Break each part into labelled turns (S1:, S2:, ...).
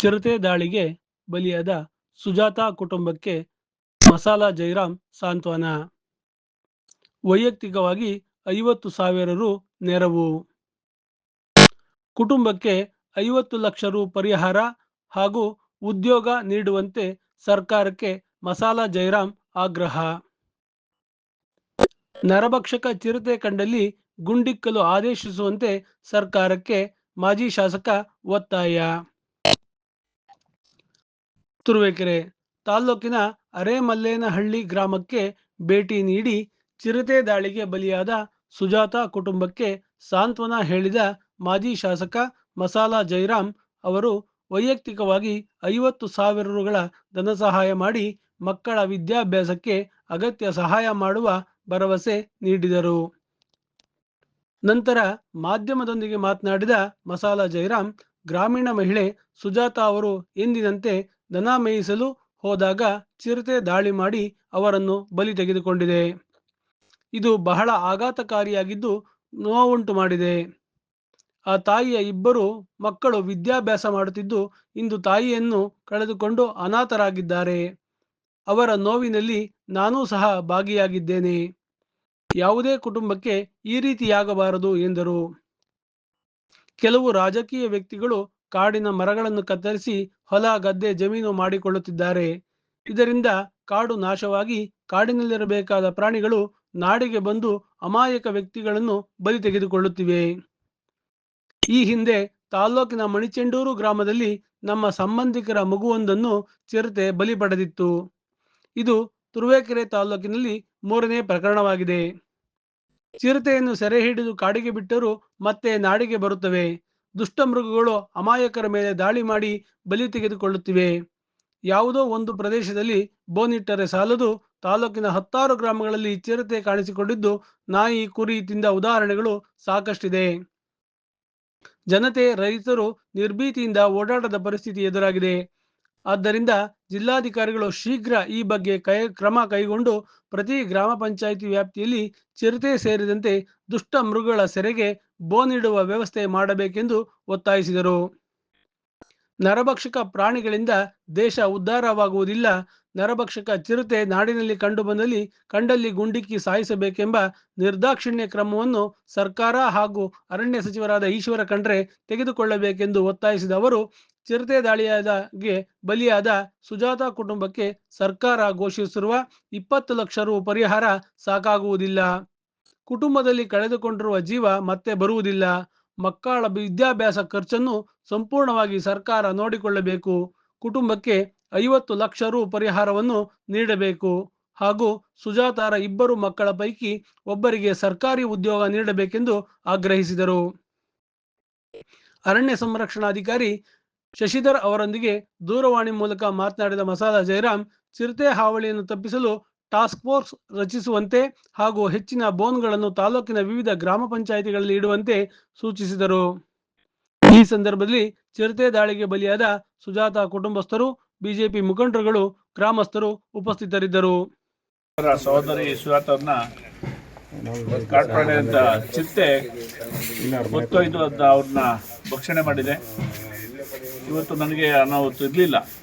S1: ಚಿರತೆ ದಾಳಿಗೆ ಬಲಿಯಾದ ಸುಜಾತಾ ಕುಟುಂಬಕ್ಕೆ ಮಸಾಲಾ ಜೈರಾಂ ಸಾಂತ್ವನ. ವೈಯಕ್ತಿಕವಾಗಿ 50,000 ರು ನೆರವು. ಕುಟುಂಬಕ್ಕೆ 50 ಲಕ್ಷ ರು ಪರಿಹಾರ ಹಾಗೂ ಉದ್ಯೋಗ ನೀಡುವಂತೆ ಸರ್ಕಾರಕ್ಕೆ ಮಸಾಲಾ ಜೈರಾಂ ಆಗ್ರಹ. ನರಭಕ್ಷಕ ಚಿರತೆ ಕಂಡಲ್ಲಿ ಗುಂಡಿಕ್ಕಲು ಆದೇಶಿಸುವಂತೆ ಸರ್ಕಾರಕ್ಕೆ ಮಾಜಿ ಶಾಸಕ ಒತ್ತಾಯ. ತುರುವೇಕೆರೆ ತಾಲ್ಲೂಕಿನ ಅರೇಮಲ್ಲೇನಹಳ್ಳಿ ಗ್ರಾಮಕ್ಕೆ ಭೇಟಿ ನೀಡಿ ಚಿರತೆ ದಾಳಿಗೆ ಬಲಿಯಾದ ಸುಜಾತಾ ಕುಟುಂಬಕ್ಕೆ ಸಾಂತ್ವನ ಹೇಳಿದ ಮಾಜಿ ಶಾಸಕ ಮಸಾಲಾ ಜೈರಾಂ ಅವರು ವೈಯಕ್ತಿಕವಾಗಿ 50,000 ರುಗಳ ಧನಸಹಾಯ ಮಾಡಿ ಮಕ್ಕಳ ವಿದ್ಯಾಭ್ಯಾಸಕ್ಕೆ ಅಗತ್ಯ ಸಹಾಯ ಮಾಡುವ ಭರವಸೆ ನೀಡಿದರು. ನಂತರ ಮಾಧ್ಯಮದೊಂದಿಗೆ ಮಾತನಾಡಿದ ಮಸಾಲಾ ಜೈರಾಂ, ಗ್ರಾಮೀಣ ಮಹಿಳೆ ಸುಜಾತಾ ಅವರು ಎಂದಿನಂತೆ ದನ ಮೇಯಿಸಲು ಹೋದಾಗ ಚಿರತೆ ದಾಳಿ ಮಾಡಿ ಅವರನ್ನು ಬಲಿ ತೆಗೆದುಕೊಂಡಿದೆ. ಇದು ಬಹಳ ಆಘಾತಕಾರಿಯಾಗಿದ್ದು ನೋವುಂಟು ಮಾಡಿದೆ. ಆ ತಾಯಿಯ 2 ಮಕ್ಕಳು ವಿದ್ಯಾಭ್ಯಾಸ ಮಾಡುತ್ತಿದ್ದು ಇಂದು ತಾಯಿಯನ್ನು ಕಳೆದುಕೊಂಡು ಅನಾಥರಾಗಿದ್ದಾರೆ. ಅವರ ನೋವಿನಲ್ಲಿ ನಾನೂ ಸಹ ಭಾಗಿಯಾಗಿದ್ದೇನೆ. ಯಾವುದೇ ಕುಟುಂಬಕ್ಕೆ ಈ ರೀತಿಯಾಗಬಾರದು ಎಂದರು. ಕೆಲವು ರಾಜಕೀಯ ವ್ಯಕ್ತಿಗಳು ಕಾಡಿನ ಮರಗಳನ್ನು ಕತ್ತರಿಸಿ ಹೊಲ ಗದ್ದೆ ಜಮೀನು ಮಾಡಿಕೊಳ್ಳುತ್ತಿದ್ದಾರೆ. ಇದರಿಂದ ಕಾಡು ನಾಶವಾಗಿ ಕಾಡಿನಲ್ಲಿರಬೇಕಾದ ಪ್ರಾಣಿಗಳು ನಾಡಿಗೆ ಬಂದು ಅಮಾಯಕ ವ್ಯಕ್ತಿಗಳನ್ನು ಬಲಿ ತೆಗೆದುಕೊಳ್ಳುತ್ತಿವೆ. ಈ ಹಿಂದೆ ತಾಲ್ಲೂಕಿನ ಮಣಿಚೆಂಡೂರು ಗ್ರಾಮದಲ್ಲಿ ನಮ್ಮ ಸಂಬಂಧಿಕರ ಮಗುವೊಂದನ್ನು ಚಿರತೆ ಬಲಿ ಪಡೆದಿತ್ತು. ಇದು ತುರುವೇಕೆರೆ ತಾಲ್ಲೂಕಿನಲ್ಲಿ 3ನೇ ಪ್ರಕರಣವಾಗಿದೆ. ಚಿರತೆಯನ್ನು ಸೆರೆ ಹಿಡಿದು ಕಾಡಿಗೆ ಬಿಟ್ಟರೂ ಮತ್ತೆ ನಾಡಿಗೆ ಬರುತ್ತವೆ. ದುಷ್ಟ ಮೃಗಗಳು ಅಮಾಯಕರ ಮೇಲೆ ದಾಳಿ ಮಾಡಿ ಬಲಿ ತೆಗೆದುಕೊಳ್ಳುತ್ತಿವೆ. ಯಾವುದೋ ಒಂದು ಪ್ರದೇಶದಲ್ಲಿ ಬೋನಿಟ್ಟರೆ ಸಾಲದು, ತಾಲೂಕಿನ 10 ಗ್ರಾಮಗಳಲ್ಲಿ ಚಿರತೆ ಕಾಣಿಸಿಕೊಂಡಿದ್ದು ನಾಯಿ ಕುರಿ ತಿಂದ ಉದಾಹರಣೆಗಳು ಸಾಕಷ್ಟಿದೆ. ಜನತೆ ರೈತರು ನಿರ್ಭೀತಿಯಿಂದ ಓಡಾಡದ ಪರಿಸ್ಥಿತಿ ಎದುರಾಗಿದೆ. ಆದ್ದರಿಂದ ಜಿಲ್ಲಾಧಿಕಾರಿಗಳು ಶೀಘ್ರ ಈ ಬಗ್ಗೆ ಕ್ರಮ ಕೈಗೊಂಡು ಪ್ರತಿ ಗ್ರಾಮ ಪಂಚಾಯಿತಿ ವ್ಯಾಪ್ತಿಯಲ್ಲಿ ಚಿರತೆ ಸೇರಿದಂತೆ ದುಷ್ಟ ಮೃಗಗಳ ಸೆರೆಗೆ ಬೋನಿಡುವ ವ್ಯವಸ್ಥೆ ಮಾಡಬೇಕೆಂದು ಒತ್ತಾಯಿಸಿದರು. ನರಭಕ್ಷಕ ಪ್ರಾಣಿಗಳಿಂದ ದೇಶ ಉದ್ಧಾರವಾಗುವುದಿಲ್ಲ. ನರಭಕ್ಷಕ ಚಿರತೆ ನಾಡಿನಲ್ಲಿ ಕಂಡಲ್ಲಿ ಗುಂಡಿಕ್ಕಿ ಸಾಯಿಸಬೇಕೆಂಬ ನಿರ್ದಾಕ್ಷಿಣ್ಯ ಕ್ರಮವನ್ನು ಸರ್ಕಾರ ಹಾಗೂ ಅರಣ್ಯ ಸಚಿವರಾದ ಈಶ್ವರ ಖಂಡ್ರೆ ತೆಗೆದುಕೊಳ್ಳಬೇಕೆಂದು ಒತ್ತಾಯಿಸಿದ ಅವರು, ಚಿರತೆ ದಾಳಿಗೆ ಬಲಿಯಾದ ಸುಜಾತಾ ಕುಟುಂಬಕ್ಕೆ ಸರ್ಕಾರ ಘೋಷಿಸಿರುವ 20 ಲಕ್ಷ ರು ಪರಿಹಾರ ಸಾಕಾಗುವುದಿಲ್ಲ. ಕುಟುಂಬದಲ್ಲಿ ಕಳೆದುಕೊಂಡಿರುವ ಜೀವ ಮತ್ತೆ ಬರುವುದಿಲ್ಲ. ಮಕ್ಕಳ ವಿದ್ಯಾಭ್ಯಾಸ ಖರ್ಚನ್ನು ಸಂಪೂರ್ಣವಾಗಿ ಸರ್ಕಾರ ನೋಡಿಕೊಳ್ಳಬೇಕು. ಕುಟುಂಬಕ್ಕೆ 50 ಲಕ್ಷ ರು ಪರಿಹಾರವನ್ನು ನೀಡಬೇಕು ಹಾಗೂ ಸುಜಾತಾರ 2 ಮಕ್ಕಳ ಪೈಕಿ ಒಬ್ಬರಿಗೆ ಸರ್ಕಾರಿ ಉದ್ಯೋಗ ನೀಡಬೇಕೆಂದು ಆಗ್ರಹಿಸಿದರು. ಅರಣ್ಯ ಸಂರಕ್ಷಣಾಧಿಕಾರಿ ಶಶಿಧರ್ ಅವರೊಂದಿಗೆ ದೂರವಾಣಿ ಮೂಲಕ ಮಾತನಾಡಿದ ಮಸಾಲಾ ಜೈರಾಂ, ಚಿರತೆ ಹಾವಳಿಯನ್ನು ತಪ್ಪಿಸಲು ಟಾಸ್ಕ್ ಫೋರ್ಸ್ ರಚಿಸುವಂತೆ ಹಾಗೂ ಹೆಚ್ಚಿನ ಬೋನ್ಗಳನ್ನು ತಾಲೂಕಿನ ವಿವಿಧ ಗ್ರಾಮ ಪಂಚಾಯಿತಿಗಳಲ್ಲಿ ಇಡುವಂತೆ ಸೂಚಿಸಿದರು. ಈ ಸಂದರ್ಭದಲ್ಲಿ ಚಿರತೆ ದಾಳಿಗೆ ಬಲಿಯಾದ ಸುಜಾತಾ ಕುಟುಂಬಸ್ಥರು, ಬಿಜೆಪಿ ಮುಖಂಡರುಗಳು, ಗ್ರಾಮಸ್ಥರು ಉಪಸ್ಥಿತರಿದ್ದರು.
S2: ಸಹೋದರಿ ಸುಜಾತವ್ರನ್ನ ಕಾಡ್ಪ್ರಾಣಿ ಅಂತ ಚಿರತೆ ಹೊತ್ತೊಯ್ದು ಅವ್ರನ್ನ ಭಕ್ಷಣೆ ಮಾಡಿದೆ. ಇವತ್ತು ನನಗೆ ಅನಾಹುತ ಇರಲಿಲ್ಲ.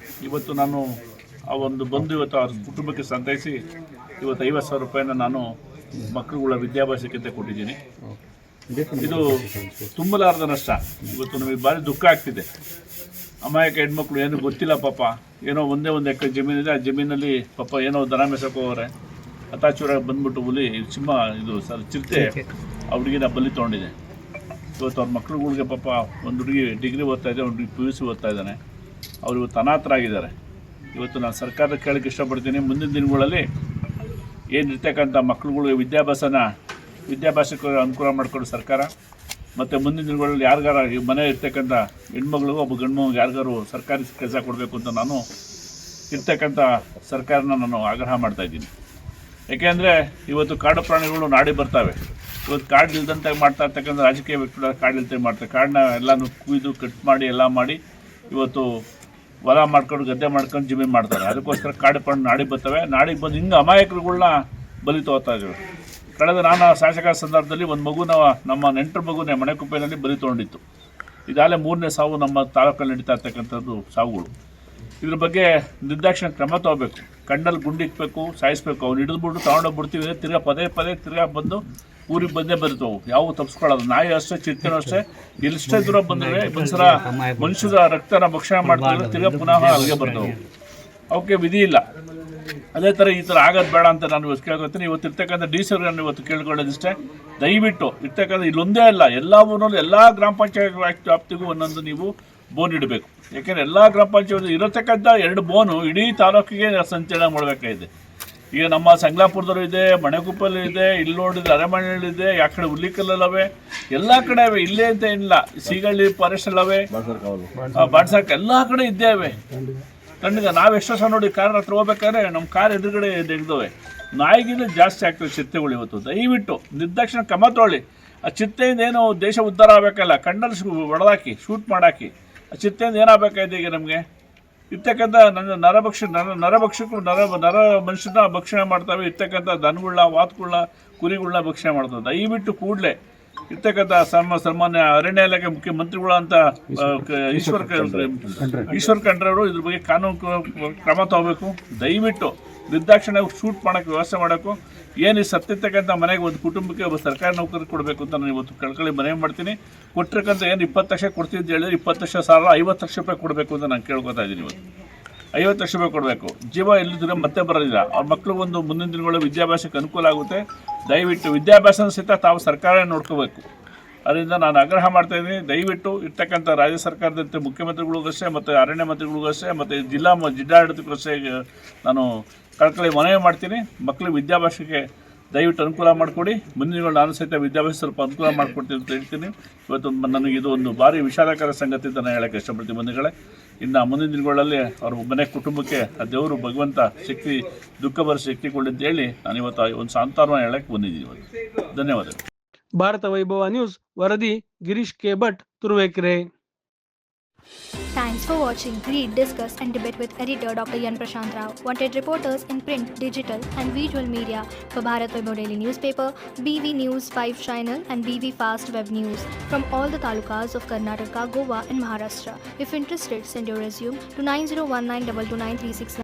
S2: ಇವತ್ತು ನಾನು ಆ ಒಂದು ಬಂದು ಇವತ್ತು ಅವ್ರ ಕುಟುಂಬಕ್ಕೆ ಸಂತೈಸಿ ಇವತ್ತು 50,000 ರೂಪಾಯಿನ ನಾನು ಮಕ್ಕಳುಗಳ ವಿದ್ಯಾಭ್ಯಾಸಕ್ಕೆ ಕೊಟ್ಟಿದ್ದೀನಿ. ಇದು ತುಂಬಲಾರದ ನಷ್ಟ. ಇವತ್ತು ನಮಗೆ ಭಾರಿ ದುಃಖ ಆಗ್ತಿದೆ. ಅಮಾಯಕ ಹೆಣ್ಮಕ್ಳು ಏನು ಗೊತ್ತಿಲ್ಲ ಪಾಪ, ಏನೋ ಒಂದೇ ಒಂದು ಎಕರೆ ಜಮೀನಿದೆ, ಆ ಜಮೀನಲ್ಲಿ ಪಾಪ ಏನೋ ದನ ಮೇಸಕ್ಕೆ ಹೋಗೋರೆ, ಹತಾಚೂರಾಗಿ ಬಂದ್ಬಿಟ್ಟು ಇದು ಚಿರತೆ ಆ ಹುಡುಗಿನ ಬಲಿ ತೊಗೊಂಡಿದೆ. ಇವತ್ತು ಅವ್ರ ಮಕ್ಳುಗಳಿಗೆ ಪಾಪ ಒಂದು ಹುಡುಗಿ ಡಿಗ್ರಿ ಓದ್ತಾ ಇದೆ, ಒಂದು ಹುಡುಗಿ PUC ಓದ್ತಾ ಇದ್ದಾನೆ. ಅವ್ರು ಇವತ್ತು ಅನಾಥರಾಗಿದ್ದಾರೆ. ಇವತ್ತು ನಾನು ಸರ್ಕಾರದ ಕೇಳಕ್ಕೆ ಇಷ್ಟಪಡ್ತೀನಿ, ಮುಂದಿನ ದಿನಗಳಲ್ಲಿ ಏನಿರ್ತಕ್ಕಂಥ ಮಕ್ಳುಗಳಿಗೆ ವಿದ್ಯಾಭ್ಯಾಸಕ್ಕೆ ಅನುಕೂಲ ಮಾಡಿಕೊಡು ಸರ್ಕಾರ. ಮತ್ತು ಮುಂದಿನ ದಿನಗಳಲ್ಲಿ ಯಾರಿಗಾರ ಈ ಮನೆ ಇರ್ತಕ್ಕಂಥ ಹೆಣ್ಮಗಳಿಗೂ ಒಬ್ಬ ಗಂಡು ಮಗುಗೆ ಯಾರಿಗಾರು ಸರ್ಕಾರಿ ಕೆಲಸ ಕೊಡಬೇಕು ಅಂತ ನಾನು ಇರ್ತಕ್ಕಂಥ ಸರ್ಕಾರನ ನಾನು ಆಗ್ರಹ ಮಾಡ್ತಾಯಿದ್ದೀನಿ. ಏಕೆಂದರೆ ಇವತ್ತು ಕಾಡು ಪ್ರಾಣಿಗಳು ನಾಡಿ ಬರ್ತವೆ. ಇವತ್ತು ಕಾಡು ಇಲ್ದಂತೆ ಮಾಡ್ತಾ ಇರ್ತಕ್ಕಂಥ ರಾಜಕೀಯ ವ್ಯಕ್ತಿಗಳು ಕಾಡು ಇಲ್ದಂತೆ ಮಾಡ್ತಾರೆ. ಕಾಡನ್ನ ಎಲ್ಲನೂ ಕುಯ್ದು ಕಟ್ ಮಾಡಿ ಎಲ್ಲ ಮಾಡಿ ಇವತ್ತು ಹೊಲ ಮಾಡ್ಕೊಂಡು ಗದ್ದೆ ಮಾಡ್ಕೊಂಡು ಜಮೀನು ಮಾಡ್ತಾರೆ. ಅದಕ್ಕೋಸ್ಕರ ಕಾಡು ಪ್ರಾಣಿ ನಾಡಿಗೆ ಬರ್ತವೆ. ನಾಡಿಗೆ ಬಂದು ಹಿಂಗೆ ಅಮಾಯಕರುಗಳನ್ನ ಬಲಿ ತೊಗೋತಾ ಇದ್ದೀವಿ. ಕಳೆದ ನಾನು ಶಾಸಕ ಸಂದರ್ಭದಲ್ಲಿ ಒಂದು ಮಗುನ ನಮ್ಮ ನೆಂಟರ ಮಗುನೇ ಮಣೆಕುಪ್ಪೆಯಲ್ಲಿ ಬಲಿ ತೊಗೊಂಡಿತ್ತು. ಇದಾಗಲೇ 3ನೇ ಸಾವು ನಮ್ಮ ತಾಲೂಕಲ್ಲಿ ನಡೀತಾ ಇರ್ತಕ್ಕಂಥದ್ದು ಸಾವುಗಳು. ಇದ್ರ ಬಗ್ಗೆ ನಿರ್ದಾಕ್ಷಿಣ್ಯ ಕ್ರಮ ತಗೋಬೇಕು. ಕಣ್ಣಲ್ಲಿ ಗುಂಡು ಇಕ್ಬೇಕು, ಸಾಯಿಸ್ಬೇಕು. ಅವ್ನು ಹಿಡಿದ್ಬಿಟ್ಟು ತೊಗೊಂಡೋಗ್ಬಿಡ್ತೀವಿ, ತಿರ್ಗಾ ಪದೇ ತಿರ್ಗಾ ಬಂದು ಊರಿಗೆ ಬಂದೇ ಬರ್ತವೆ. ಯಾವ ತಪ್ಪಿಸ್ಕೊಳ್ಳೋದು. ನಾಯಿ ಅಷ್ಟೇ, ಚಿರತೆನೂ ಅಷ್ಟೇ. ಎಷ್ಟೇ ದೂರ ಬಂದರೆ ಮನುಷ್ಯರ ರಕ್ತನ ಭಕ್ಷಣೆ ಮಾಡ್ತಾರೆ, ತಿರ್ಗಾ ಪುನಃ ಅಲ್ಲಿಗೆ ಬರ್ತವೆ. ಅವಕ್ಕೆ ವಿಧಿ ಇಲ್ಲ. ಅದೇ ಥರ ಈ ಥರ ಆಗೋದು ಬೇಡ ಅಂತ ನಾನು ಇವತ್ತು ಕೇಳ್ಕೊತೀನಿ. ಇವತ್ತು ಇರ್ತಕ್ಕಂಥ ಡಿ.ಸಿ.ಅವ್ರನ್ನ ಇವತ್ತು ಕೇಳ್ಕೊಳ್ಳೋದಿಷ್ಟೇ, ದಯವಿಟ್ಟು ಇರ್ತಕ್ಕಂಥ ಇಲ್ಲೊಂದೇ ಅಲ್ಲ, ಎಲ್ಲ ಊರಿನಲ್ಲೂ ಎಲ್ಲ ಗ್ರಾಮ ಪಂಚಾಯತ್ ವ್ಯಾಪ್ತಿಗೂ ಒಂದೊಂದು ನೀವು ಬೋನ್ ಇಡಬೇಕು. ಯಾಕೆಂದರೆ ಎಲ್ಲ ಗ್ರಾಮ ಪಂಚಾಯತ್ ಇರತಕ್ಕಂಥ 2 ಬೋನು ಇಡೀ ತಾಲೂಕಿಗೆ ಸಂಚಲನ ಮಾಡಬೇಕಾಗಿದೆ. ಈಗ ನಮ್ಮ ಸಂಗ್ಲಾಪುರದಲ್ಲೂ ಇದೆ, ಮಣೆಗುಪ್ಪಲ್ಲೂ ಇದೆ, ಇಲ್ಲಿ ನೋಡಿದ್ರೆ ಅರೆಮನೆಯಲ್ಲಿದೆ, ಆ ಕಡೆ ಹುಲ್ಲಿಕಲ್ಲವೆ, ಎಲ್ಲ ಕಡೆ ಅವೆ. ಇಲ್ಲೇ ಅಂತ ಏನಿಲ್ಲ, ಸೀಗಳ್ಳಿ ಫಾರೆಸ್ಟ್ ಅಲ್ಲವೆ, ಬಾಡ್ಸಾಕ್ ಎಲ್ಲ ಕಡೆ ಇದ್ದೇವೆ. ಕಣ್ಣಿಗೆ ನಾವು ಎಷ್ಟೋ ಸಹ ನೋಡಿ ಕಾರ್ ಹತ್ರ ಹೋಗ್ಬೇಕಾದ್ರೆ ನಮ್ಮ ಕಾರ್ ಎದುರುಗಡೆ ನೆಗ್ದವೆ. ನಾಯಿಗಿಂತ ಜಾಸ್ತಿ ಆಗ್ತವೆ ಚಿರತೆಗಳು ಇವತ್ತು. ದಯವಿಟ್ಟು ನಿರ್ದಾಕ್ಷಿಣ್ಯ ಕ್ರಮ ತಗೊಳ್ಳಿ. ಆ ಚಿರತೆಯಿಂದ ಏನು ದೇಶ ಉದ್ಧಾರ ಆಗಬೇಕಲ್ಲ, ಕಣ್ಣಲ್ಲಿ ಹೊಡೆದಾಕಿ ಶೂಟ್ ಮಾಡಾಕಿ. ಆ ಚಿರತೆಯಿಂದ ಏನಾಗಬೇಕಾಗಿದೆ ಈಗ ನಮಗೆ ಇರ್ತಕ್ಕಂಥ ನರಭಕ್ಷಕರು ನರ ಮನುಷ್ಯನ ಭಕ್ಷಣೆ ಮಾಡ್ತವೆ. ಇರ್ತಕ್ಕಂಥ ದನಗಳನ್ನ, ವಾತುಗಳನ್ನ, ಕುರಿಗಳನ್ನ ಭಕ್ಷಣೆ ಮಾಡ್ತವೆ. ದಯವಿಟ್ಟು ಕೂಡಲೇ ಇರ್ತಕ್ಕಂಥ ಸನ್ಮಾನ್ಯ ಅರಣ್ಯ ಇಲಾಖೆ ಮುಖ್ಯಮಂತ್ರಿಗಳು ಅಂತ ಈಶ್ವರ್ ಖಂಡ್ರೆ ಅವರು ಇದ್ರ ಬಗ್ಗೆ ಕಾನೂನು ಕ್ರಮ ತಗೋಬೇಕು. ದಯವಿಟ್ಟು ನಿರ್ದಾಕ್ಷಿಣ್ಯ ಶೂಟ್ ಮಾಡೋಕ್ಕೆ ವ್ಯವಸ್ಥೆ ಮಾಡೋಕ್ಕೂ ಏನು ಸತ್ತಿರ್ತಕ್ಕಂಥ ಮನೆಗೆ ಒಂದು ಕುಟುಂಬಕ್ಕೆ ಒಬ್ಬ ಸರ್ಕಾರಿ ನೌಕರಿ ಕೊಡಬೇಕು ಅಂತ ನಾನು ಇವತ್ತು ಕಳ್ಕೊಳ್ಳಿ ಮನವಿ ಮಾಡ್ತೀನಿ. ಕೊಟ್ಟಿರ್ತಕ್ಕಂಥ ಏನು 20 ಲಕ್ಷ ಕೊಡ್ತೀನಿ ಅಂತ ಹೇಳಿದ್ರೆ 20 ಲಕ್ಷ ಸಾಲ 50 ಲಕ್ಷ ರೂಪಾಯಿ ಕೊಡಬೇಕು ಅಂತ ನಾನು ಕೇಳ್ಕೊತಾ ಇದ್ದೀನಿ. ಇವತ್ತು 50 ಲಕ್ಷ ರೂಪಾಯಿ ಕೊಡಬೇಕು. ಜೀವ ಎಲ್ಲಿದ್ರೆ ಮತ್ತೆ ಬರೋದಿಲ್ಲ. ಅವ್ರ ಮಕ್ಕಳು ಒಂದು ಮುಂದಿನ ದಿನಗಳು ವಿದ್ಯಾಭ್ಯಾಸಕ್ಕೆ ಅನುಕೂಲ ಆಗುತ್ತೆ. ದಯವಿಟ್ಟು ವಿದ್ಯಾಭ್ಯಾಸ ಸಹಿತ ತಾವು ಸರ್ಕಾರ ನೋಡ್ಕೋಬೇಕು. ಅದರಿಂದ ನಾನು ಆಗ್ರಹ ಮಾಡ್ತಾಯಿದ್ದೀನಿ. ದಯವಿಟ್ಟು ಇರ್ತಕ್ಕಂಥ ರಾಜ್ಯ ಸರ್ಕಾರದಂತೆ ಮುಖ್ಯಮಂತ್ರಿಗಳಿಗೂ ಅಷ್ಟೇ, ಮತ್ತು ಅರಣ್ಯ ಮಂತ್ರಿಗಳಿಗೂ ಅಷ್ಟೇ, ಮತ್ತು ಜಿಲ್ಲಾಡಳಿತಕ್ಕೂ ಅಷ್ಟೇ ನಾನು ಕಳ್ಕೊಳ್ಳಿ ಮನವಿ ಮಾಡ್ತೀನಿ. ಮಕ್ಕಳಿಗೆ ವಿದ್ಯಾಭ್ಯಾಸಕ್ಕೆ ದಯವಿಟ್ಟು ಅನುಕೂಲ ಮಾಡಿಕೊಡಿ. ಮುಂದಿನ ನಾನು ಸಹಿತ ವಿದ್ಯಾಭ್ಯಾಸ ಸ್ವಲ್ಪ ಅನುಕೂಲ ಮಾಡಿಕೊಡ್ತೀನಿ ಅಂತ ಹೇಳ್ತೀನಿ. ಇವತ್ತು ನನಗೆ ಇದು ಒಂದು ಭಾರಿ ವಿಷಾದಕರ ಸಂಗತಿ ಅಂತ ನಾನು ಹೇಳೋಕ್ಕೆ ಇಷ್ಟಪಡ್ತೀನಿ. ಬಂಧುಗಳೇ, ಇನ್ನು ಮುಂದಿನ ದಿನಗಳಲ್ಲಿ ಅವ್ರ ಮನೆ ಕುಟುಂಬಕ್ಕೆ ಆ ದೇವರು ಭಗವಂತ ಶಕ್ತಿ, ದುಃಖ ಬರೋ ಶಕ್ತಿ ಕೊಡಿ ಅಂತ ಹೇಳಿ ನಾನು ಇವತ್ತು ಒಂದು ಸಾಂತ್ವನ ಹೇಳಕ್ಕೆ ಬಂದಿದ್ದೀನಿ. ಧನ್ಯವಾದಗಳು.
S1: ಭಾರತ ವೈಭವ ನ್ಯೂಸ್ ವರದಿ Girish K Bhat, Turuvekere.
S3: Thanks for watching. Read, discuss and debate with editor Dr. Yan Prashant Rao. Wanted reporters in print, digital and visual media for Bharat Vaibhav Daily Newspaper, BV News 5 Channel and BV Fast Web News from all the talukas of Karnataka, Goa and Maharashtra. If interested, send your resume to 9019229369.